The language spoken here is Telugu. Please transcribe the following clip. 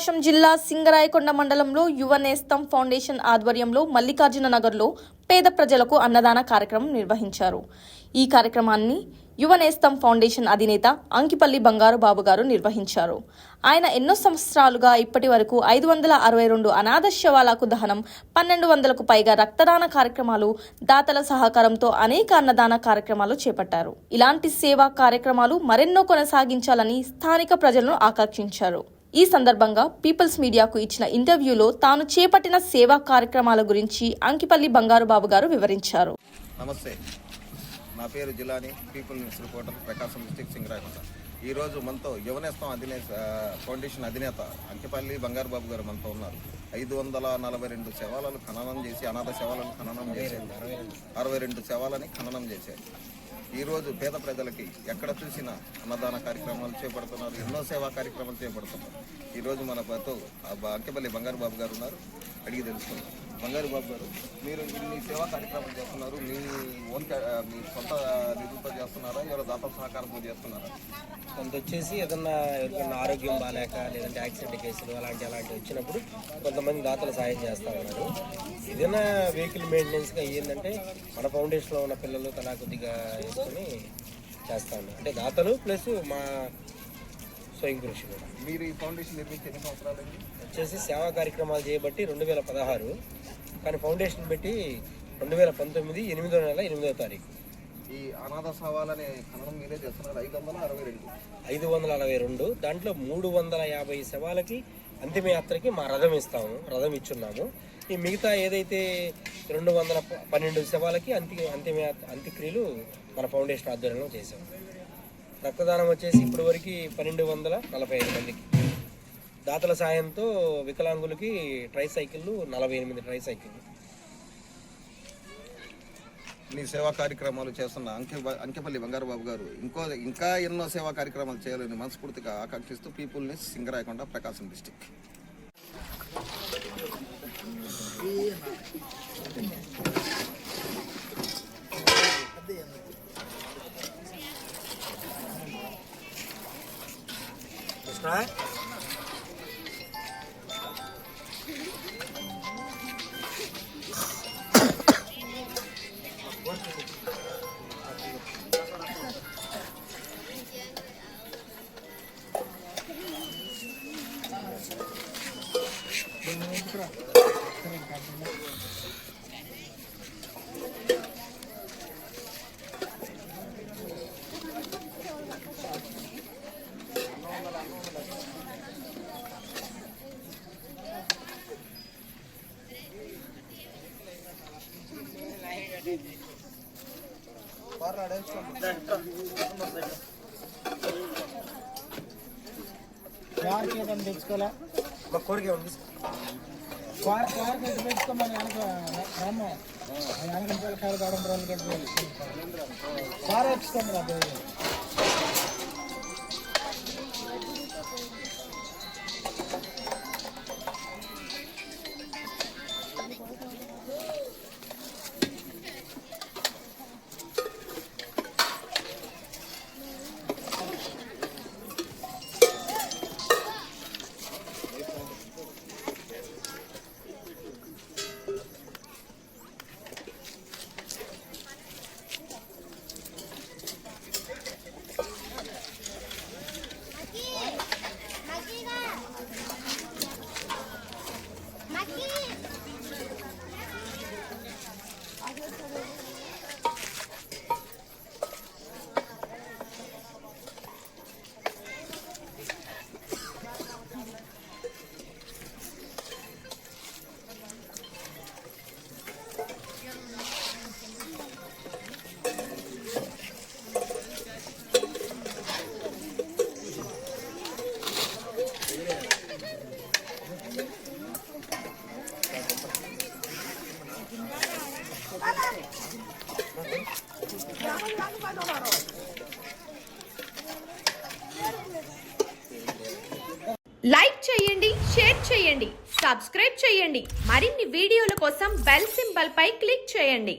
ప్రకాశం జిల్లా సింగరాయకొండ మండలంలో యువ నేస్తం ఫౌండేషన్ ఆధ్వర్యంలో మల్లికార్జున నగర్లో పేద ప్రజలకు అన్నదాన కార్యక్రమం నిర్వహించారు. ఈ కార్యక్రమాన్ని యువ నేస్తం ఫౌండేషన్ అధినేత అంకిపల్లి బంగారు బాబు గారు నిర్వహించారు. ఆయన ఎన్నో సంవత్సరాలుగా ఇప్పటి వరకు 562 అనాథ శవాలకు దహనం, 1200కు పైగా రక్తదాన కార్యక్రమాలు, దాతల సహకారంతో అనేక అన్నదాన కార్యక్రమాలు చేపట్టారు. ఇలాంటి సేవా కార్యక్రమాలు మరెన్నో కొనసాగించాలని స్థానిక ప్రజలను ఆకాంక్షించారు. ఈ సందర్భంగా పీపుల్స్ మీడియాకు ఇచ్చిన ఇంటర్వ్యూలో తాను చేపట్టిన సేవా కార్యక్రమాల గురించి అంకిపల్లి బంగారు బాబు గారు వివరించారు. నమస్తే, నా పేరు జిలాని, పీపుల్ న్యూస్ రిపోర్టర్, ప్రకాశం డిస్ట్రిక్ట్ సింగరాయకొండ. ఈరోజు మనతో యువనేస్తం ఫౌండేషన్ అధినేత అంకిపల్లి బంగారు బాబు గారు మనతో ఉన్నారు. 542 శవాలను ఖననం చేసి, అనాథ శవాలను ఖననం చేశారు. 62 శవాలని ఖననం చేశారు. ఈరోజు పేద ప్రజలకి ఎక్కడ చూసినా అన్నదాన కార్యక్రమాలు చేపడుతున్నారు, ఎన్నో సేవా కార్యక్రమాలు చేపడుతున్నారు. ఈరోజు మన పతో అంకిపల్లి బంగారు బాబు గారు ఉన్నారు, అడిగి తెలుసుకున్నాం. బంగారు బాబు గారు, మీరు ఇన్ని సేవా కార్యక్రమాలు చేస్తున్నారు, మీ సొంత నిధులతో చేస్తున్నారా, ఎవరో దాతల సహకారంతో చేస్తున్నారా? కొంత వచ్చేసి ఏదన్నా ఆరోగ్యం బాగాలేక, లేదంటే యాక్సిడెంట్ కేసులు అలాంటివి వచ్చినప్పుడు కొంతమంది దాతలు సాయం చేస్తూ ఉన్నారు. ఏదైనా వెహికల్ మెయింటెనెన్స్గా ఏంటంటే మన ఫౌండేషన్లో ఉన్న పిల్లలు తలా కొద్దిగా వేసుకొని చేస్తూ ఉన్నారు. అంటే దాతలు ప్లస్ మా స్వయం కృషి కూడా. మీరు ఈ ఫౌండేషన్ నిర్మించి ఎన్ని సంవత్సరాలు వచ్చేసి సేవా కార్యక్రమాలు చేయబట్టి 2016, కానీ ఫౌండేషన్ పెట్టి 2019 8వ నెల 8వ తారీఖు. ఈ అనాథ శవాలని ఖననం మీరే చేస్తున్నారు. 542 దాంట్లో 350 శవాలకి అంతిమయాత్రకి మా రథం ఇచ్చున్నాము. ఈ మిగతా ఏదైతే 212 శవాలకి అంత్యక్రియలు మన ఫౌండేషన్ ఆధ్వర్యంలో చేశాము. రక్తదానం వచ్చేసి ఇప్పటి వరకు 1245 మందికి, దాతల సాయంతో వికలాంగులకి ట్రైసైకిళ్ళు 48 ట్రైసైకిళ్ళు. మీ సేవా కార్యక్రమాలు చేస్తున్న అంకిపల్లి బంగారు బాబు గారు ఇంకా ఎన్నో సేవా కార్యక్రమాలు చేయాలని మనస్ఫూర్తిగా ఆకాంక్షిస్తూ పీపుల్ న్యూస్ సింగరాయకొండ, ప్రకాశం డిస్టిక్. తెచ్చుకోలే మా కోరిక ఉంది. పెట్టుకోమని వెనక కాయలు కావడం రోజులు కట్టుకోవాలి. సార్ తెచ్చుకోండి. లైక్ చేయండి, షేర్ చేయండి, సబ్స్క్రైబ్ చేయండి. మరిన్ని వీడియోల కోసం బెల్ సింబల్ పై క్లిక్ చేయండి.